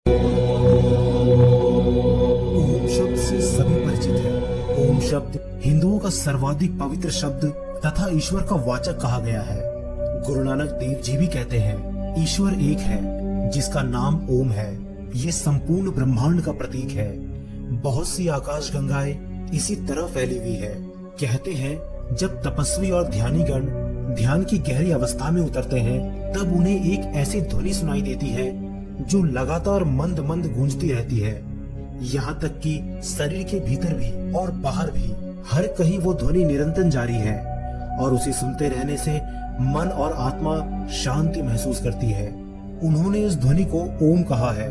ओम शब्द से सभी परिचित है। ओम शब्द हिंदुओं का सर्वाधिक पवित्र शब्द तथा ईश्वर का वाचक कहा गया है। गुरु नानक देव जी भी कहते हैं, ईश्वर एक है जिसका नाम ओम है। ये संपूर्ण ब्रह्मांड का प्रतीक है। बहुत सी आकाश गंगाएं इसी तरह फैली हुई है। कहते हैं जब तपस्वी और ध्यानीगण ध्यान की गहरी अवस्था में उतरते हैं तब उन्हें एक ऐसी ध्वनि सुनाई देती है जो लगातार मंद मंद गूंजती रहती है। यहाँ तक कि शरीर के भीतर भी और बाहर भी हर कहीं वो ध्वनि निरंतर जारी है और उसे सुनते रहने से मन और आत्मा शांति महसूस करती है। उन्होंने इस ध्वनि को ओम कहा है।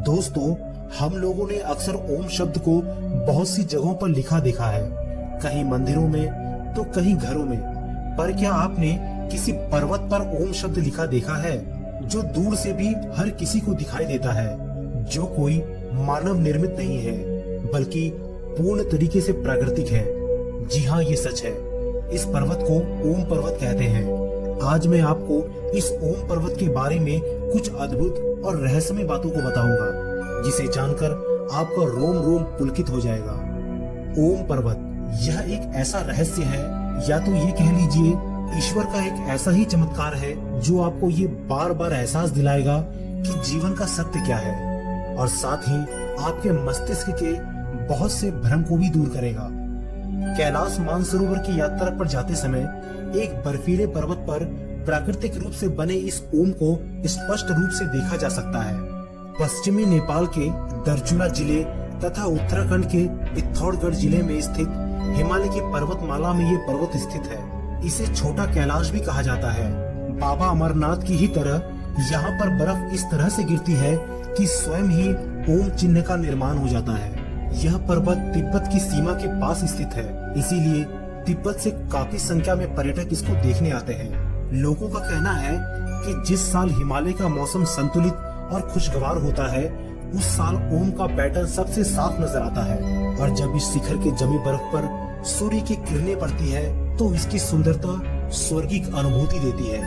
दोस्तों, हम लोगों ने अक्सर ओम शब्द को बहुत सी जगहों पर लिखा देखा है, कहीं मंदिरों में तो कहीं घरों में। पर क्या आपने किसी पर्वत पर ओम शब्द लिखा देखा है, जो दूर से भी हर किसी को दिखाई देता है, जो कोई मानव निर्मित नहीं है बल्कि पूर्ण तरीके से प्राकृतिक है? जी हाँ, ये सच है। इस पर्वत को ओम पर्वत कहते हैं। आज मैं आपको इस ओम पर्वत के बारे में कुछ अद्भुत और रहस्यमय बातों को बताऊंगा, जिसे जानकर आपका रोम रोम पुलकित हो जाएगा। ओम पर्वत यह एक ऐसा रहस्य है, या तो ये कह लीजिए ईश्वर का एक ऐसा ही चमत्कार है जो आपको ये बार बार एहसास दिलाएगा कि जीवन का सत्य क्या है, और साथ ही आपके मस्तिष्क के बहुत से भ्रम को भी दूर करेगा। कैलाश मानसरोवर की यात्रा पर जाते समय एक बर्फीले पर्वत पर प्राकृतिक रूप से बने इस ओम को स्पष्ट रूप से देखा जा सकता है। पश्चिमी नेपाल के दर्चुला जिले तथा उत्तराखंड के पिथौरागढ़ जिले में स्थित हिमालय की पर्वतमाला में ये पर्वत स्थित है। इसे छोटा कैलाश भी कहा जाता है। बाबा अमरनाथ की ही तरह यहाँ पर बर्फ इस तरह से गिरती है कि स्वयं ही ओम चिन्ह का निर्माण हो जाता है। यह पर्वत तिब्बत की सीमा के पास स्थित है, इसीलिए तिब्बत से काफी संख्या में पर्यटक इसको देखने आते हैं। लोगों का कहना है कि जिस साल हिमालय का मौसम संतुलित और खुशगवार होता है, उस साल ओम का पैटर्न सबसे साफ नजर आता है, और जब इस शिखर के जमी बर्फ पर सूर्य की किरणें पड़ती है तो इसकी सुंदरता स्वर्गिक अनुभूति देती है।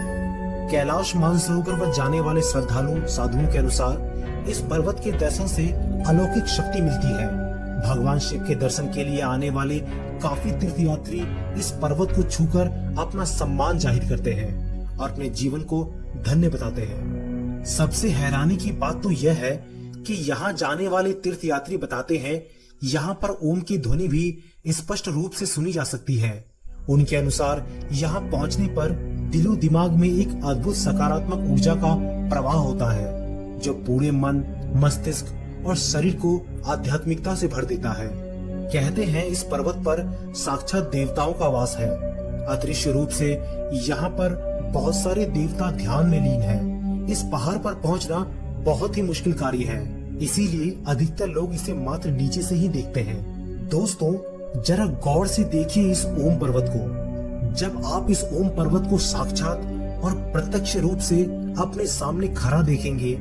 कैलाश मानसरोवर पर जाने वाले श्रद्धालु साधुओं के अनुसार इस पर्वत के दर्शन से अलौकिक शक्ति मिलती है। भगवान शिव के दर्शन के लिए आने वाले काफी तीर्थयात्री इस पर्वत को छूकर अपना सम्मान जाहिर करते हैं और अपने जीवन को धन्य बताते हैं। सबसे हैरानी की बात तो यह है कि यहाँ जाने वाले तीर्थयात्री बताते हैं यहाँ पर ओम की ध्वनि भी स्पष्ट रूप से सुनी जा सकती है। उनके अनुसार यहाँ पहुँचने पर दिलो दिमाग में एक अद्भुत सकारात्मक ऊर्जा का प्रवाह होता है, जो पूरे मन, मस्तिष्क और शरीर को आध्यात्मिकता से भर देता है। कहते हैं इस पर्वत पर साक्षात देवताओं का वास है। अदृश्य रूप से यहाँ पर बहुत सारे देवता ध्यान में लीन हैं। इस पहाड़ पर पहुँचना बहुत ही मुश्किल कार्य है, इसीलिए अधिकतर लोग इसे मात्र नीचे से ही देखते हैं। दोस्तों, जरा गौर से देखिए इस ओम पर्वत को। जब आप इस ओम पर्वत को साक्षात और प्रत्यक्ष रूप से अपने सामने खड़ा देखेंगे,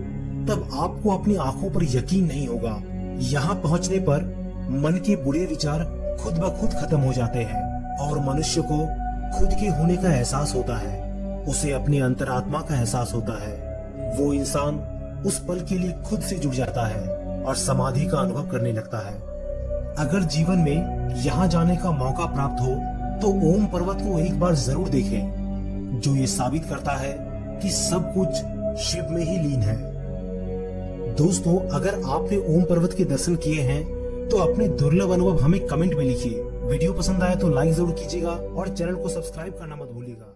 तब आपको अपनी आंखों पर यकीन नहीं होगा। यहाँ पहुँचने पर मन के बुरे विचार खुद ब खुद खत्म हो जाते हैं और मनुष्य को खुद के होने का एहसास होता है। उसे अपनी अंतरात्मा का एहसास होता है। वो इंसान उस पल के लिए खुद से जुड़ जाता है और समाधि का अनुभव करने लगता है। अगर जीवन में यहाँ जाने का मौका प्राप्त हो तो ओम पर्वत को एक बार जरूर देखें, जो ये साबित करता है कि सब कुछ शिव में ही लीन है। दोस्तों, अगर आपने ओम पर्वत के दर्शन किए हैं तो अपने दुर्लभ अनुभव हमें कमेंट में लिखिए। वीडियो पसंद आए तो लाइक जरूर कीजिएगा और चैनल को सब्सक्राइब करना मत भूलिएगा।